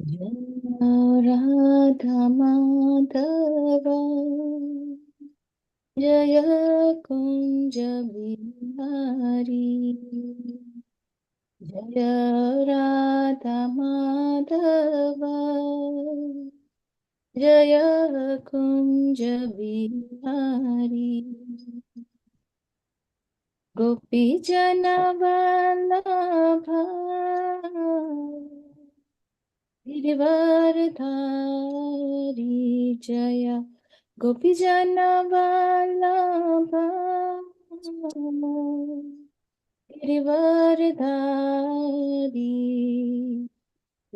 Radha Madhava Jaya Kunja Bihari Jaya Radha Madhava Jaya Kunja Bihari Gopi Jana Vallabha Girivardhari Jaya Gopi Jana Vallabha Girivardhari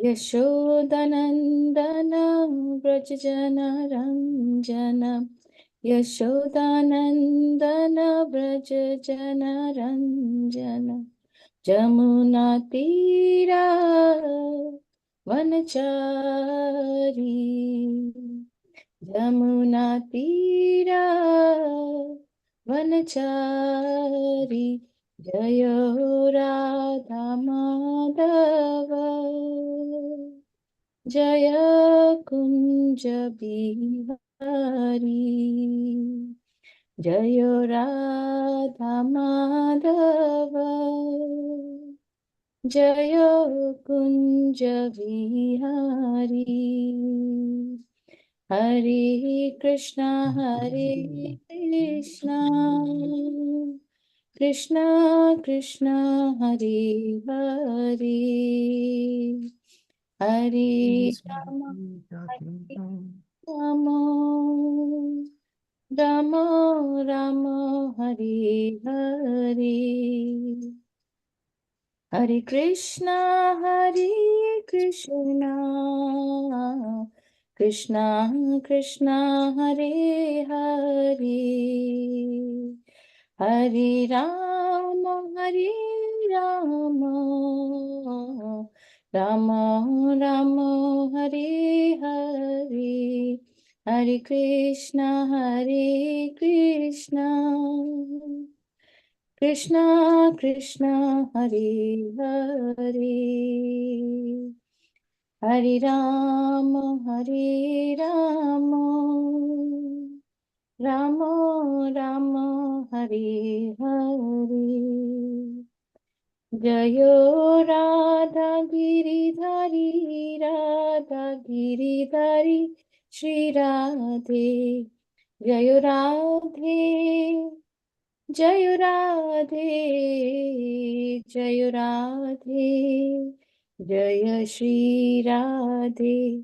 Yashodanandana Vrajajana Ranjana Yashodanandana Vrajajana Ranjana Jamuna Tira Vanachari Jamuna Tira Vanachari Jayo Radha Madhava Jaya Kunja Bihari Jayo Radha Madhava Jayo Kunja Bihari Hare Krishna Krishna Krishna Hare Hare Hare Rama Hare Rama Rama Rama Hare Hare Hare Krishna Krishna Krishna Hare Hare Hare Rama Rama Rama Hare Hare Hare Krishna Krishna Krishna Hare Hare Hare Rama Rama Rama Hare Hare Jayo Radha Giridhari Shri Radhe Jayo Radhe Jayo Radhe Jayo Radhe Jaya Shri Radhe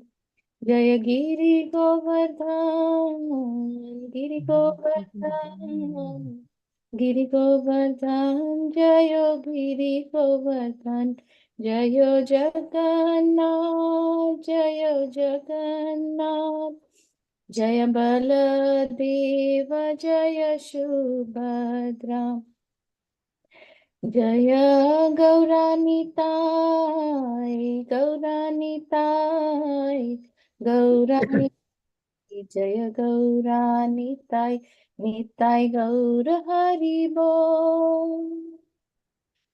Jaya Giri Govardhan, Jayo Giri Govardhan, Jayo Jagannath, Jaya Baladeva, Jaya Subhadra, Jaya Gauranitai, Gauranitai, Jaya Gauranitai, Nitai Gaura Haribol.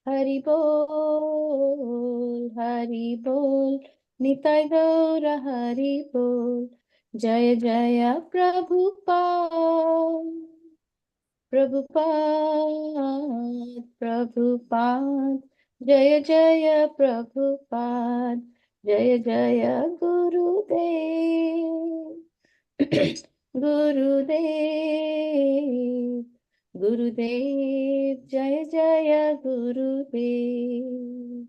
Hari Bol, Hari Bol, Nitai Gaura Hari Bol, Jaya Jaya Prabhupada, Prabhupada, Jaya Jaya Prabhupada, Jaya Jaya Gurudev, Gurudev, Gurudev, Jaya Jaya Gurudev.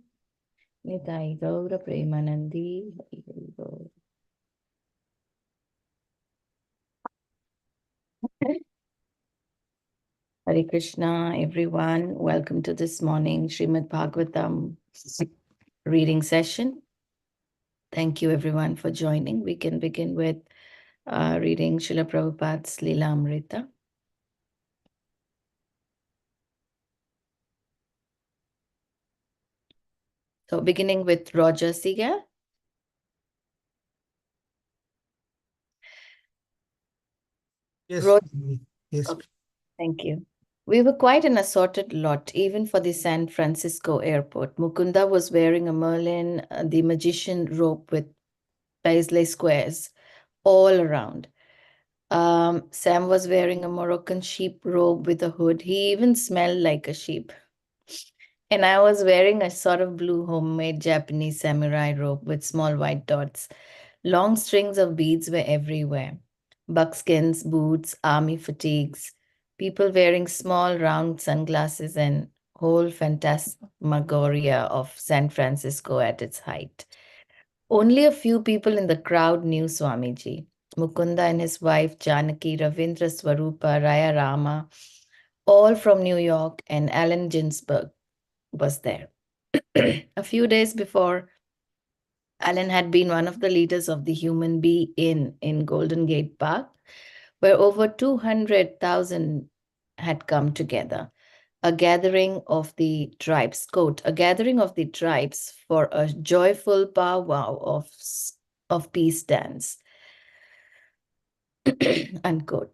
Nitai Gaura Premanandi. Hari Hari Bol. Hare Krishna, everyone. Welcome to this morning Srimad Bhagavatam reading session. Thank you, everyone, for joining. We can begin with reading Srila Prabhupada's Leela Amrita. So, beginning with Roger Seager. Yes. Yes. Okay, thank you. We were quite an assorted lot, even for the San Francisco airport. Mukunda was wearing a Merlin, the magician robe with Paisley squares all around. Sam was wearing a Moroccan sheep robe with a hood. He even smelled like a sheep. And I was wearing a sort of blue homemade Japanese samurai robe with small white dots. Long strings of beads were everywhere. Buckskins, boots, army fatigues, people wearing small round sunglasses, and whole phantasmagoria of San Francisco at its height. Only a few people in the crowd knew Swamiji. Mukunda and his wife Janaki, Ravindra Swarupa, Raya Rama, all from New York, and Allen Ginsberg was there. A few days before, Allen had been one of the leaders of the Human Bee Inn in Golden Gate Park, where over 200,000 had come together. A gathering of the tribes, quote, a gathering of the tribes for a joyful powwow of peace dance, unquote.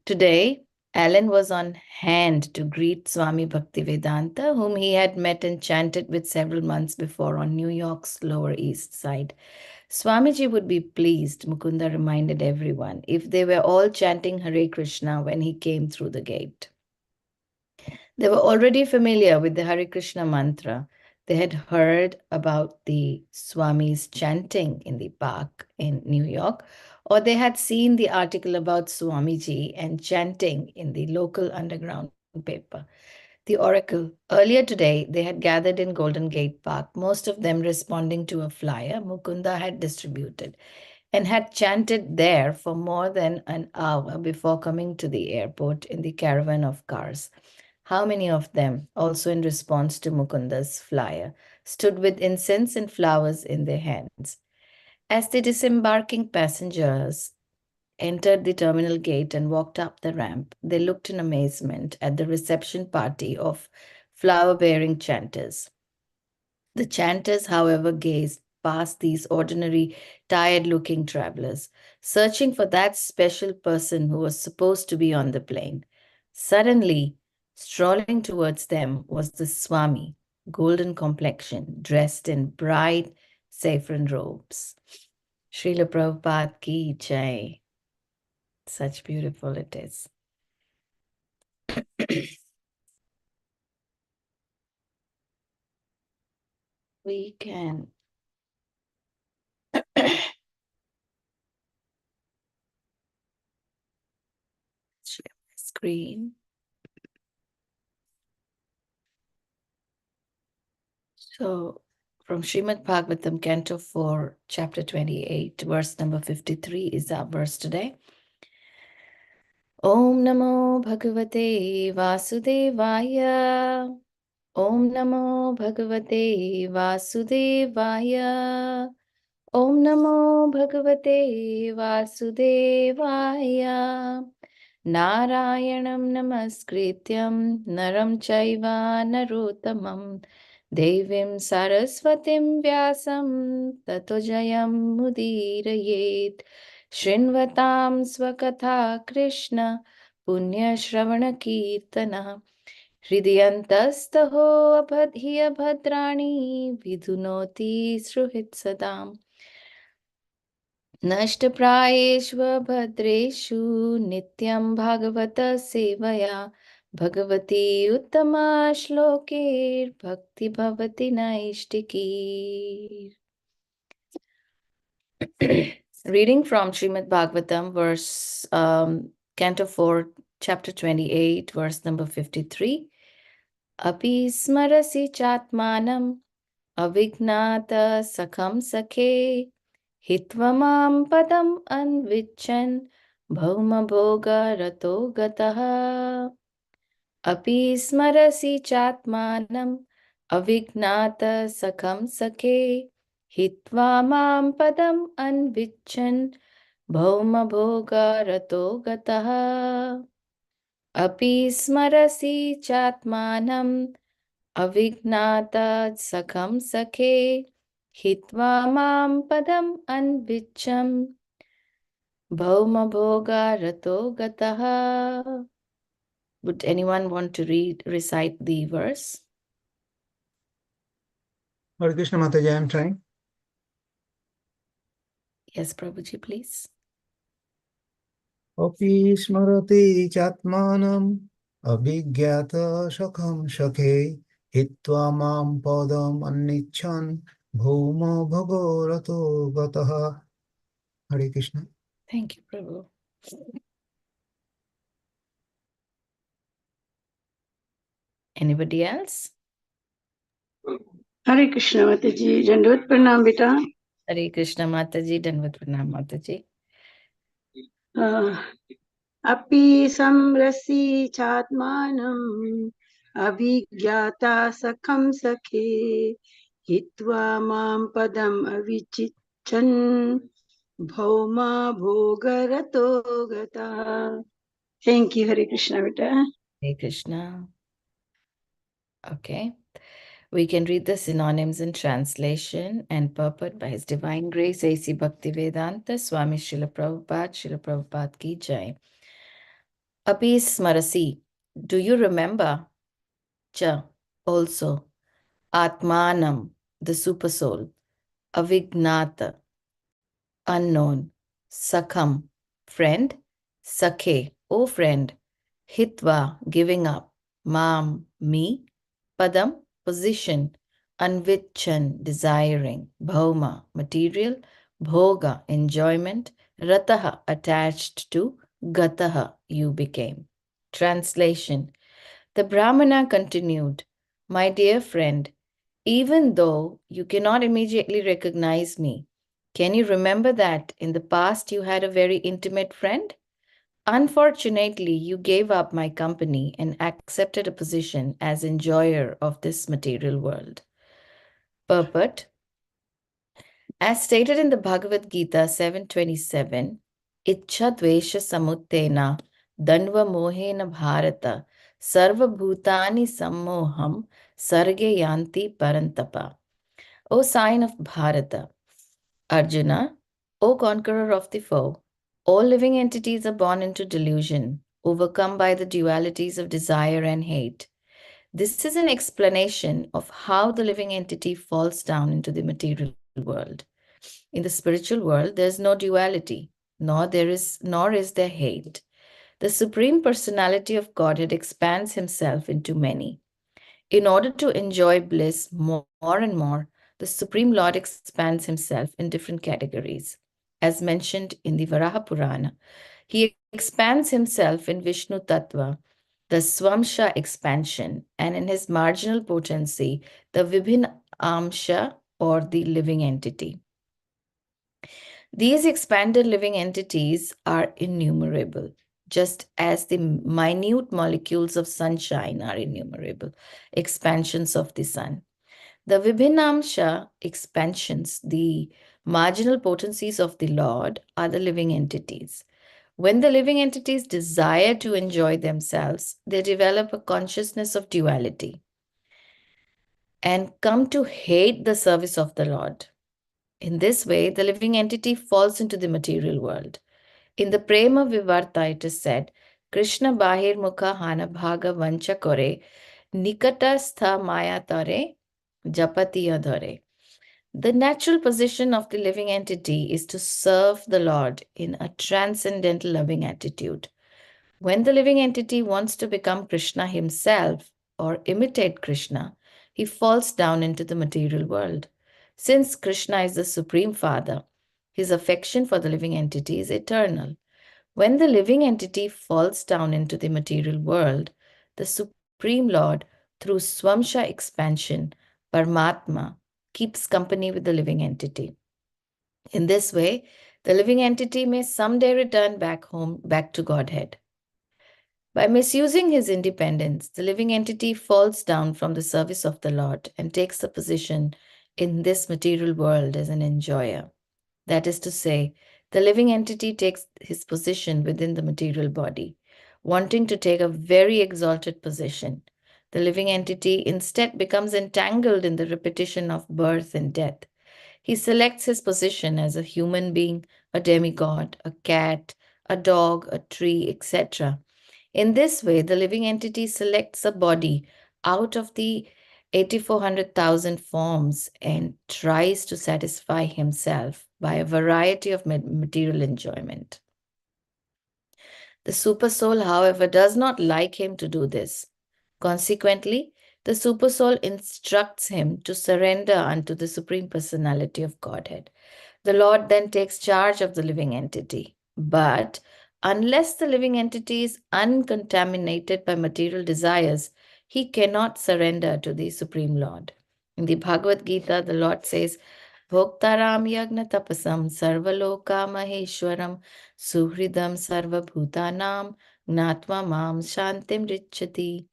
Today, Allen was on hand to greet Swami Bhaktivedanta, whom he had met and chanted with several months before on New York's Lower East Side. Swamiji would be pleased, Mukunda reminded everyone, if they were all chanting Hare Krishna when he came through the gate. They were already familiar with the Hare Krishna mantra. They had heard about the Swami's chanting in the park in New York, or they had seen the article about Swamiji and chanting in the local underground paper. The Oracle. Earlier today, they had gathered in Golden Gate Park, most of them responding to a flyer Mukunda had distributed, and had chanted there for more than an hour before coming to the airport in the caravan of cars. How many of them, also in response to Mukunda's flyer, stood with incense and flowers in their hands? As the disembarking passengers entered the terminal gate and walked up the ramp, they looked in amazement at the reception party of flower-bearing chanters. The chanters, however, gazed past these ordinary, tired-looking travelers, searching for that special person who was supposed to be on the plane. Suddenly, strolling towards them was the Swami, golden complexion, dressed in bright saffron robes. Srila Prabhupada ki jai. Such beautiful it is. We can share my screen. So, from Srimad Bhagavatam, Canto 4, Chapter 28, verse number 53 is our verse today. Om Namo Bhagavate Vasudevaya. Om Namo Bhagavate Vasudevaya. Om Namo Bhagavate Vasudevaya. Narayanam Namaskrityam Naram Chaiva Narottamam Devim Saraswatim Vyasam Tato Jayam Mudirayet Shrinvatam Swakatha Krishna Punya Shravana Kirtana Hridyantastaho Abhadhiya Bhadrani Vidhunoti Sruhit Sadam नष्टप्रायेष्वभद्रेषु नित्यं भागवत सेवया भगवती उत्तमा श्लोकैर्भक्ति भवति नैष्टिकी. Reading from Srimad Bhagavatam, Canto 4, Chapter 28, verse number 53. Api smarasi chatmanam avignata sakham sakhe Hitvamam padam anvichan bhauma bhoga rato gataha. Api smarasi chatmanam avignata sakham sakhe. Hitvamam padam anvichan bhauma bhoga rato gataha. Api smarasi chatmanam avignata sakham sakhe. Hitva mam padam anvicham bhauma bhoga rato gataha. Would anyone want to recite the verse? Hare Krishna Mataji, I am trying. Yes, Prabhuji, please. Api smrati chatmanam abhigyata shakham shakhe hitva mam padam annichan bhuma bhagorato gataha. Hare Krishna. Thank you, Prabhu. Anybody else? Hare Krishna Mataji, Dandavat Pranam beta. Hare Krishna Mataji, Dandavat Pranam Mataji. Api samrasi chatmanam abhigyata sakham sakhe hitva mam padam avichichan bhauma bhogarato gata. Thank you, Hare Krishna beta. Hare Krishna. Okay. We can read the synonyms in translation and purport by His Divine Grace, A.C. Bhaktivedanta Swami Srila Prabhupada ki jai. Api smarasi, do you remember? Cha, also. Atmanam, the super soul. Avignata, unknown. Sakham, friend. Sakhe, O friend. Hitva, giving up. Mam, me. Padam, position. Anvichan, desiring. Bhauma, material. Bhoga, enjoyment. Rataha, attached to. Gataha, you became. Translation. The Brahmana continued, my dear friend, even though you cannot immediately recognize me, can you remember that in the past you had a very intimate friend? Unfortunately, you gave up my company and accepted a position as enjoyer of this material world. Purport. As stated in the Bhagavad Gita 7:27, Ichha dvesha samuttena danva mohena bharata sarva bhutani sammoham sarge yanti parantapa. O sign of Bharata, Arjuna, O conqueror of the foe, all living entities are born into delusion, overcome by the dualities of desire and hate. This is an explanation of how the living entity falls down into the material world. In the spiritual world, there is no duality, nor is there hate. The Supreme Personality of Godhead expands himself into many. In order to enjoy bliss more and more, the Supreme Lord expands himself in different categories. As mentioned in the Varaha Purana, he expands himself in Vishnu Tattva, the Swamsha expansion, and in his marginal potency, the Vibhin Amsha or the living entity. These expanded living entities are innumerable, just as the minute molecules of sunshine are innumerable, expansions of the sun. The Vibhinamsha expansions, the marginal potencies of the Lord, are the living entities. When the living entities desire to enjoy themselves, they develop a consciousness of duality and come to hate the service of the Lord. In this way, the living entity falls into the material world. In the Prema Vivarta, it is said, Krishna Bahir Mukha Hana Bhaga Vancha Kore, Nikata Stha Maya Tare, Japati Adhare. The natural position of the living entity is to serve the Lord in a transcendental loving attitude. When the living entity wants to become Krishna himself or imitate Krishna, he falls down into the material world. Since Krishna is the Supreme Father, his affection for the living entity is eternal. When the living entity falls down into the material world, the Supreme Lord, through Swamsha expansion, Paramatma, keeps company with the living entity. In this way, the living entity may someday return back home, back to Godhead. By misusing his independence, the living entity falls down from the service of the Lord and takes the position in this material world as an enjoyer. That is to say, the living entity takes his position within the material body, wanting to take a very exalted position. The living entity instead becomes entangled in the repetition of birth and death. He selects his position as a human being, a demigod, a cat, a dog, a tree, etc. In this way, the living entity selects a body out of the 8400,000 forms and tries to satisfy himself by a variety of material enjoyment. The Supersoul, however, does not like him to do this. Consequently, the Supersoul instructs him to surrender unto the Supreme Personality of Godhead. The Lord then takes charge of the living entity. But unless the living entity is uncontaminated by material desires, he cannot surrender to the Supreme Lord. In the Bhagavad Gita, the Lord says, Bhoktaram yagna tapasam sarvaloka maheshwaram suhridam sarvabhutanam gnatva mam shantim richati.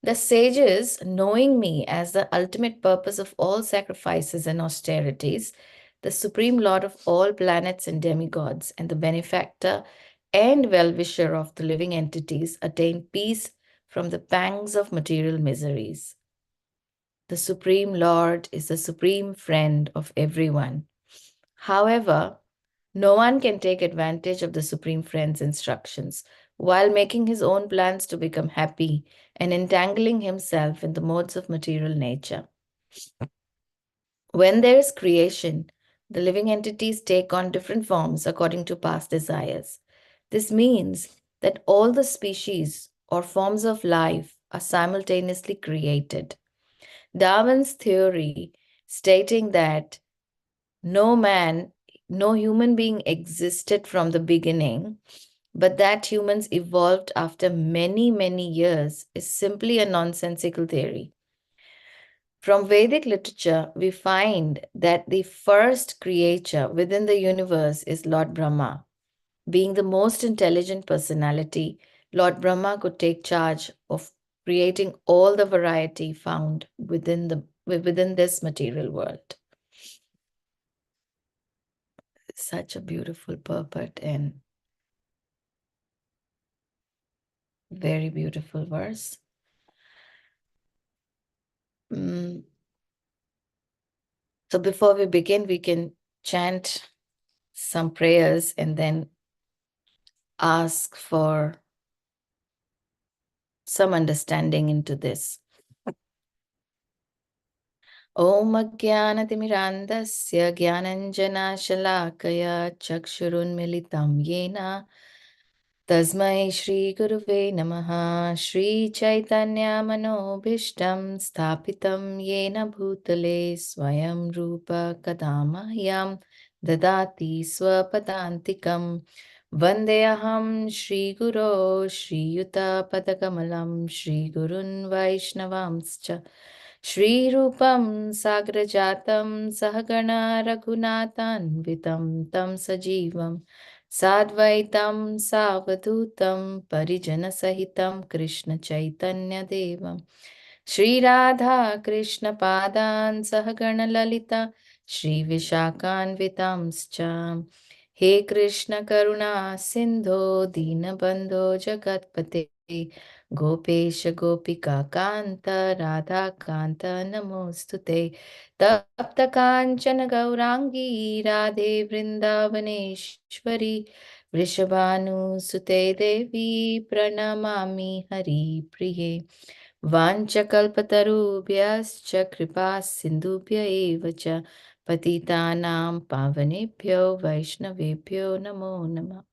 The sages, knowing me as the ultimate purpose of all sacrifices and austerities, the supreme lord of all planets and demigods, and the benefactor and well-wisher of the living entities, attain peace from the pangs of material miseries. The Supreme Lord is the supreme friend of everyone. However, no one can take advantage of the Supreme Friend's instructions while making his own plans to become happy and entangling himself in the modes of material nature. When there is creation, the living entities take on different forms according to past desires. This means that all the species or forms of life are simultaneously created. Darwin's theory stating that no man, no human being existed from the beginning, but that humans evolved after many, many years is simply a nonsensical theory. From Vedic literature, we find that the first creature within the universe is Lord Brahma. Being the most intelligent personality, Lord Brahma could take charge of creating all the variety found within this material world. Such a beautiful purport and very beautiful verse. So before we begin, we can chant some prayers and then ask for some understanding into this. Om Ajnanatimirandasya Jnananjana Shalakaya Chakshurunmilitam Yena Tasmai Shri Guruve Namaha Shri Chaitanya Manobhishtam Sthapitam Yena Bhutale Swayam Rupa Kadamahyam Dadati Swapadantikam Vandeyaham Shri Guru Shri Yuta Padakamalam Shri Gurun Vaishnavamscha Shri Rupam Sagrajatam Sahagana Raghunathan Tam Sajivam Sadvaitam Savadutam Parijana Sahitam Krishna Chaitanya Devam Shri Radha Krishna Padan Sahagana Lalita Shri Vishakan Vitamscha He Krishna Karuna Sindho Dinabandho Jagatpate Gopesha Gopika Kanta Radha Kanta Namostute Tapta Kanchana Gaurangi Radhe Vrindavaneshwari Vrishabhanu Sute Devi Pranamami Hari Priye Vanchakalpatarubhyascha Kripa Sindhubhya eva cha Patitanam Pavanebhyo Vaishnavebhyo Namo Namah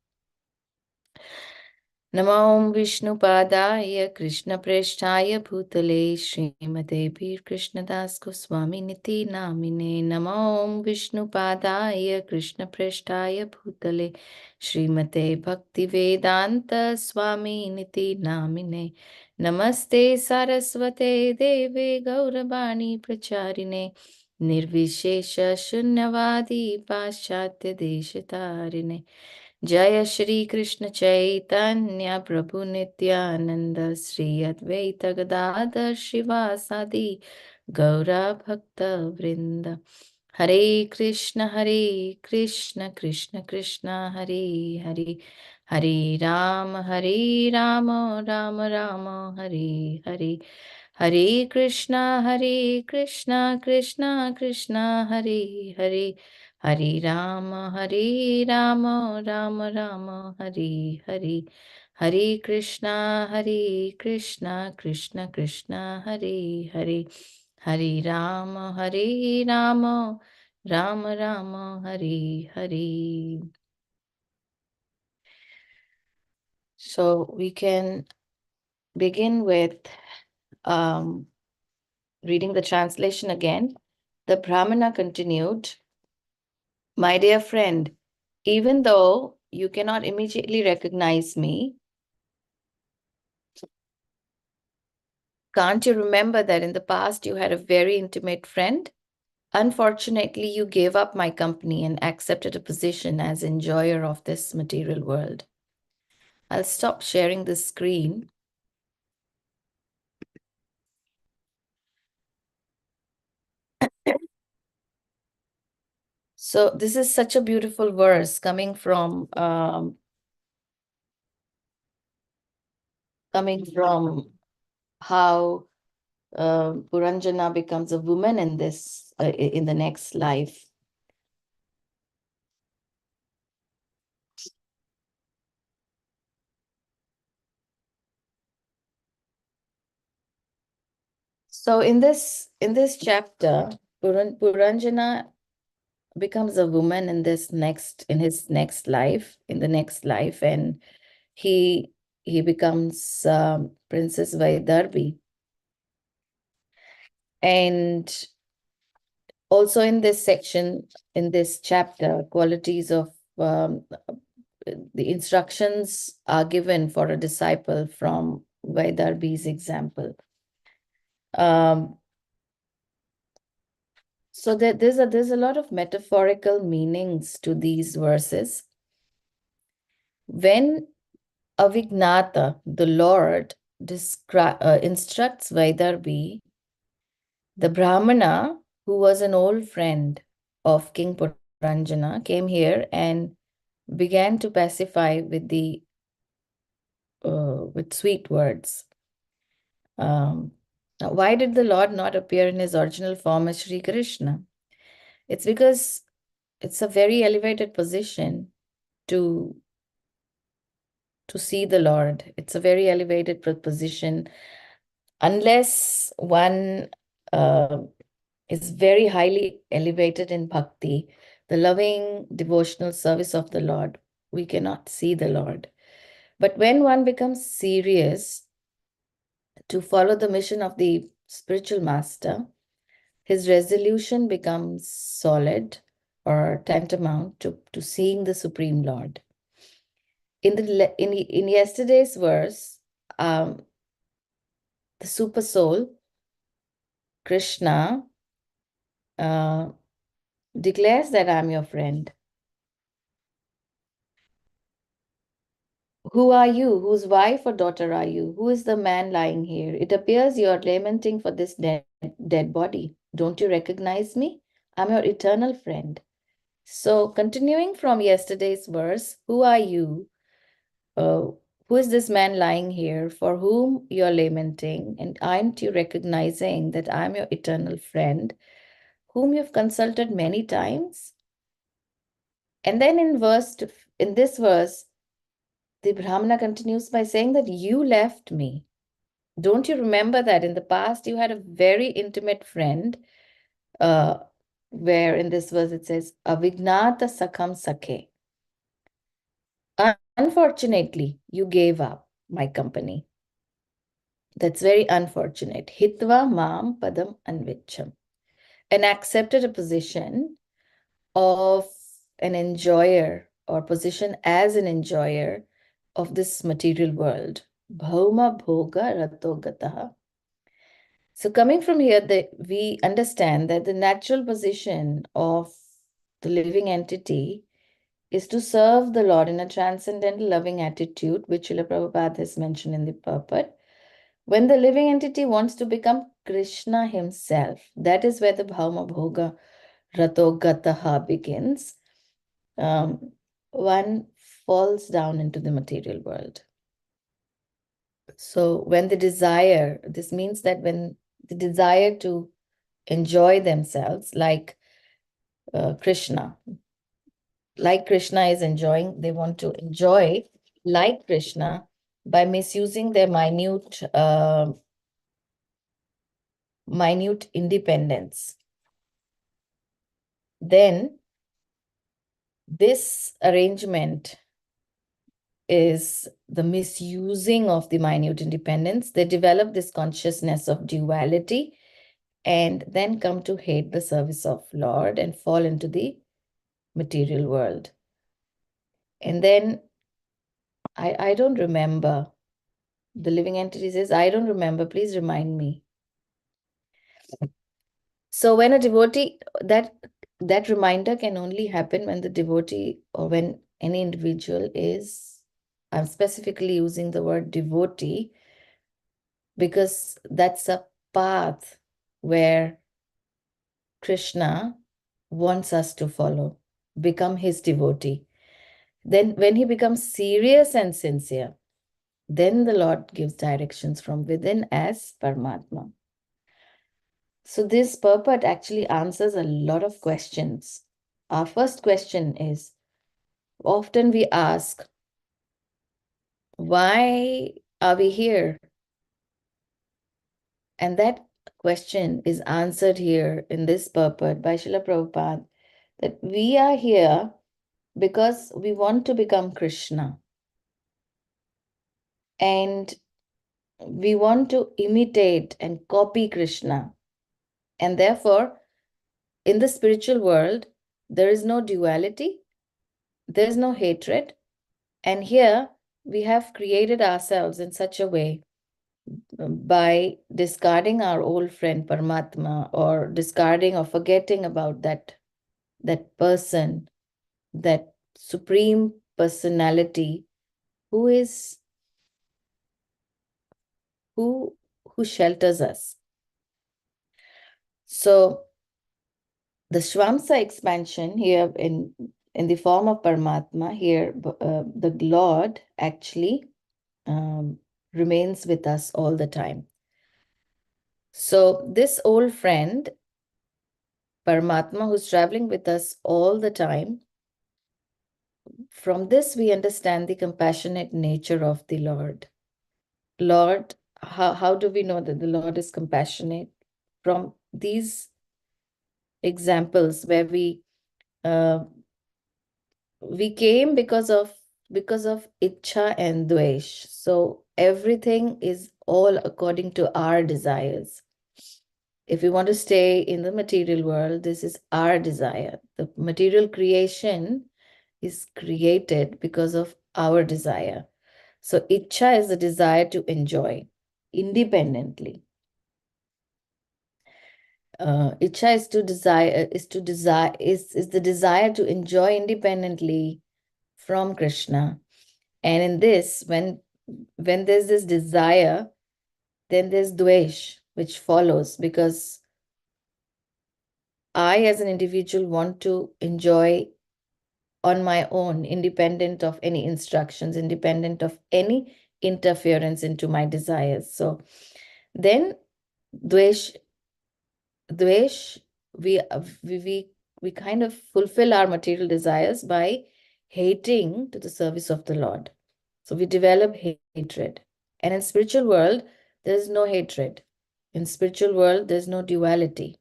Namo Vishnupadaya Krishna Presthaya Bhutale Srimate Bhir Krishnadas Goswami Niti Namine Namo Vishnupadaya Krishna Presthaya Bhutale Srimate Bhakti Vedanta Swami Niti Namine Namaste Saraswate Deve Gauravani Pracharine Nirvishesha Shunyavadi Paschatya Deshatarine Jaya Shri Krishna Chaitanya Prabhu Nityananda Sri Advaita Gadadhar Shivasadi Gaura Bhakta Vrinda Hare Krishna Krishna Krishna Hare Hare Hare Rama Rama Rama Hare Hare Hare Krishna Krishna Krishna Hare Hare Hare Rama Rama Hare Hare Hare Krishna Krishna Krishna Hare Hare Hari Rama, Hari Rama, Rama Rama, Hari Hari. So we can begin with reading the translation again. The Brahmana continued, "My dear friend, even though you cannot immediately recognize me, can't you remember that in the past you had a very intimate friend? Unfortunately, you gave up my company and accepted a position as enjoyer of this material world." I'll stop sharing the screen. So this is such a beautiful verse coming from how Puranjana becomes a woman in this in the next life. So in this chapter, Puranjana becomes a woman in his next life, and he becomes Princess Vaidarbi. And also in this section, in this chapter, qualities of the instructions are given for a disciple from Vaidarbi's example. So there's a lot of metaphorical meanings to these verses. When Avignata, the Lord, instructs Vaidarbi, the Brahmana, who was an old friend of King Puranjana, came here and began to pacify with sweet words. Now, why did the Lord not appear in his original form as Sri Krishna? It's because it's a very elevated position to see the Lord. It's a very elevated position. Unless one is very highly elevated in bhakti, the loving devotional service of the Lord, we cannot see the Lord. But when one becomes serious to follow the mission of the spiritual master, his resolution becomes solid or tantamount to seeing the Supreme Lord. In yesterday's verse, the super soul, Krishna, declares that I'm your friend. Who are you? Whose wife or daughter are you? Who is the man lying here? It appears you are lamenting for this dead body. Don't you recognize me? I'm your eternal friend. So, continuing from yesterday's verse, who are you? Who is this man lying here for whom you're lamenting? And aren't you recognizing that I'm your eternal friend, whom you've consulted many times? And then in this verse, the Brahmana continues by saying that you left me. Don't you remember that in the past you had a very intimate friend, where in this verse it says, Avignata Sakham Sakhe. Unfortunately, you gave up my company. That's very unfortunate. Hitva Mam Padam Anvicham. And accepted a position of an enjoyer or position as an enjoyer of this material world. Bhauma Bhoga Ratogataha. So coming from here, we understand that the natural position of the living entity is to serve the Lord in a transcendental loving attitude, which Srila Prabhupada has mentioned in the purport. When the living entity wants to become Krishna himself, that is where the Bhauma Bhoga Ratogataha begins. One falls down into the material world. So when this means that when the desire to enjoy themselves like Krishna is enjoying, they want to enjoy like Krishna by misusing their minute minute independence, then this arrangement is the misusing of the minute independence. They develop this consciousness of duality and then come to hate the service of Lord and fall into the material world. And then I don't remember. The living entity says, I don't remember. Please remind me. So when a devotee, that reminder can only happen when the devotee or when any individual is, I'm specifically using the word devotee because that's a path where Krishna wants us to follow, become his devotee. Then when he becomes serious and sincere, then the Lord gives directions from within as Paramatma. So this purport actually answers a lot of questions. Our first question is, often we ask, why are we here? And that question is answered here in this purport by Srila Prabhupada, that we are here because we want to become Krishna. And we want to imitate and copy Krishna. And therefore, in the spiritual world, there is no duality, there is no hatred. And here we have created ourselves in such a way by discarding our old friend Paramatma or discarding or forgetting about that person, that supreme personality who is who shelters us. So the Shvamsa expansion here in the form of Paramatma, here the Lord actually remains with us all the time. So this old friend, Paramatma, who's traveling with us all the time, from this we understand the compassionate nature of the Lord. Lord, how do we know that the Lord is compassionate? From these examples where we came because of Ichcha and Dvesh. So everything is all according to our desires. If we want to stay in the material world, this is our desire. The material creation is created because of our desire. So Ichcha is the desire to enjoy independently. Ichcha is the desire to enjoy independently from Krishna. And in this, when there's this desire, then there's dvesh, which follows, because I, as an individual, want to enjoy on my own, independent of any instructions, independent of any interference into my desires. So then dvesh, we kind of fulfill our material desires by hating to the service of the Lord. So we develop hatred. And in spiritual world, there is no hatred. In spiritual world, there's no duality.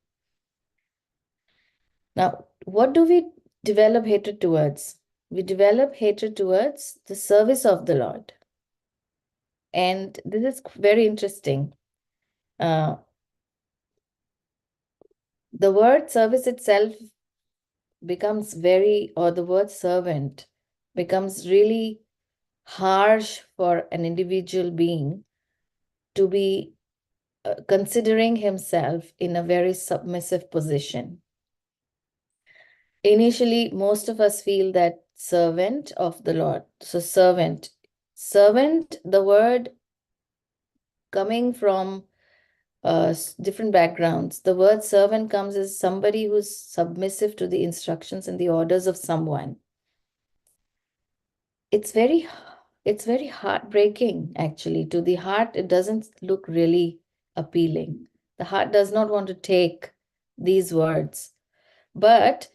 Now, what do we develop hatred towards? We develop hatred towards the service of the Lord. And this is very interesting. The word service itself becomes the word servant becomes really harsh for an individual being to be considering himself in a very submissive position. Initially, most of us feel that servant of the Lord. So servant, the word coming from different backgrounds. The word servant comes as somebody who's submissive to the instructions and the orders of someone. It's very heartbreaking, actually. To the heart, it doesn't look really appealing. The heart does not want to take these words. But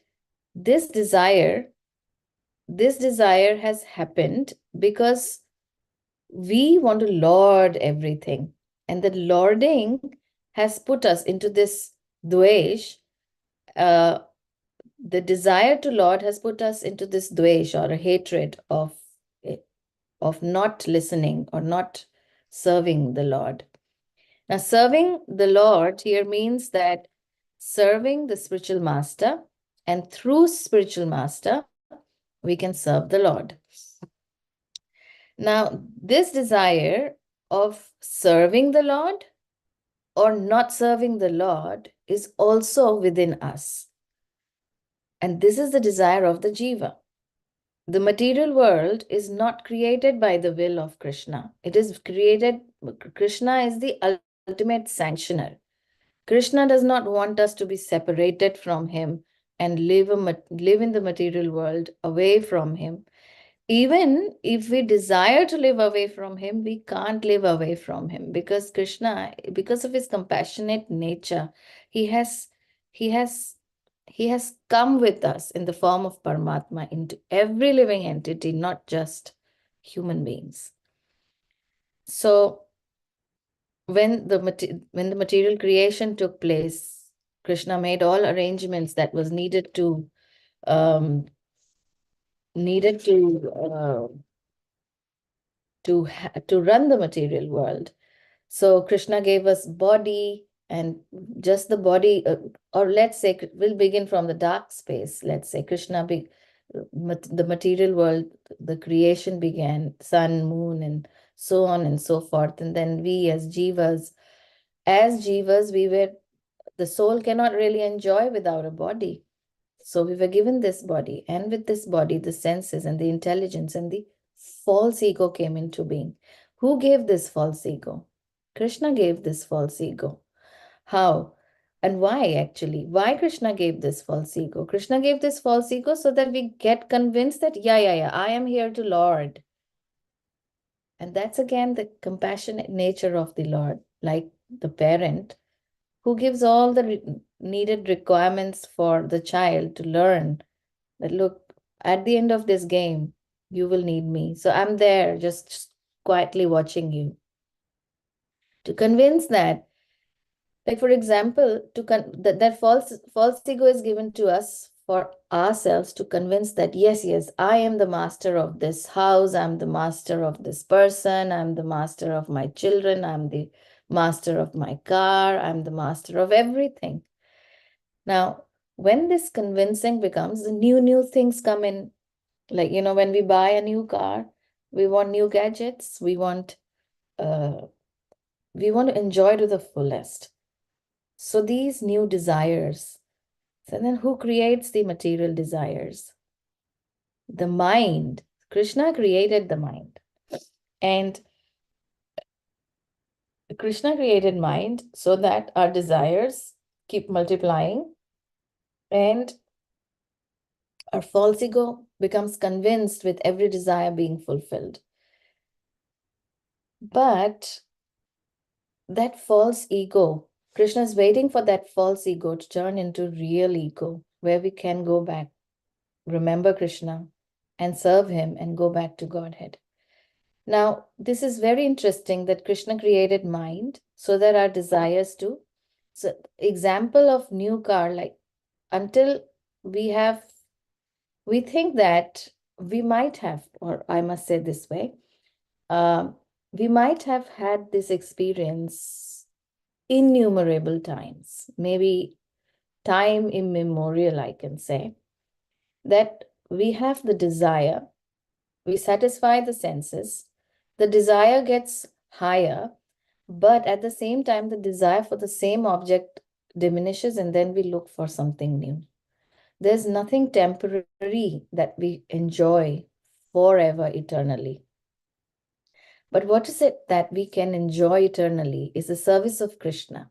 this desire has happened because we want to lord everything. And the lording has put us into this dvesh. The desire to Lord has put us into this dvesh, or a hatred of not listening or not serving the Lord. Now, serving the Lord here means that serving the spiritual master, and through spiritual master, we can serve the Lord. Now, this desire of serving the Lord or not serving the Lord is also within us. And this is the desire of the jiva. The material world is not created by the will of Krishna. It is created, Krishna is the ultimate sanctioner. Krishna does not want us to be separated from him and live in the material world away from him. Even if we desire to live away from him, we can't live away from him, because Krishna, because of his compassionate nature, he has he has he has come with us in the form of Paramatma into every living entity, not just human beings. So when the material creation took place, Krishna made all arrangements that was needed to um, needed to run the material world. So Krishna gave us body, and just the body, or let's say we'll begin from the dark space. Let's say the material world, the creation began, sun, moon, and so on and so forth. And then we as jivas, the soul cannot really enjoy without a body. So we were given this body, and with this body, the senses and the intelligence and the false ego came into being. Who gave this false ego? Krishna gave this false ego. How? And why actually? Why Krishna gave this false ego? Krishna gave this false ego so that we get convinced that, yeah, I am here to Lord. And that's again the compassionate nature of the Lord, like the parent who gives all the needed requirements for the child to learn that, look, at the end of this game, you will need me. So I'm there just quietly watching you. To convince that, like for example, that false ego is given to us for ourselves to convince that, yes, I am the master of this house, I'm the master of this person, I'm the master of my children, I'm the master of my car, I'm the master of everything. Now, when this convincing becomes, the new things come in. Like, when we buy a new car, we want new gadgets, we want to enjoy to the fullest. So these new desires. So then who creates the material desires? The mind. Krishna created the mind. And Krishna created mind so that our desires keep multiplying, and our false ego becomes convinced with every desire being fulfilled. But that false ego, Krishna is waiting for that false ego to turn into real ego, where we can go back, remember Krishna, and serve him and go back to Godhead. Now, this is very interesting that Krishna created mind so that our desires too. So, example of new car, like until we think that we might have, or I must say this way, we might have had this experience innumerable times, maybe time immemorial, I can say, that we have the desire, we satisfy the senses, the desire gets higher, but at the same time, the desire for the same object diminishes, and then we look for something new. There's nothing temporary that we enjoy forever, eternally. But what is it that we can enjoy eternally is the service of Krishna.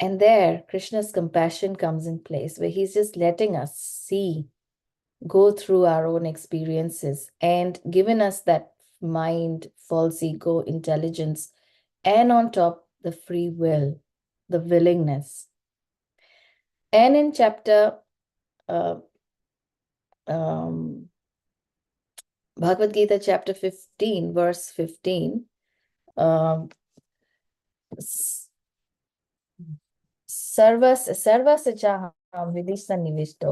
And there, Krishna's compassion comes in place, where he's just letting us see, go through our own experiences, and given us that mind, false ego, intelligence, and on top, the free will, the willingness. And in chapter Bhagavad Gita, chapter 15, verse 15, Sarvas Sarvasya Chaham Vidisa Nivishto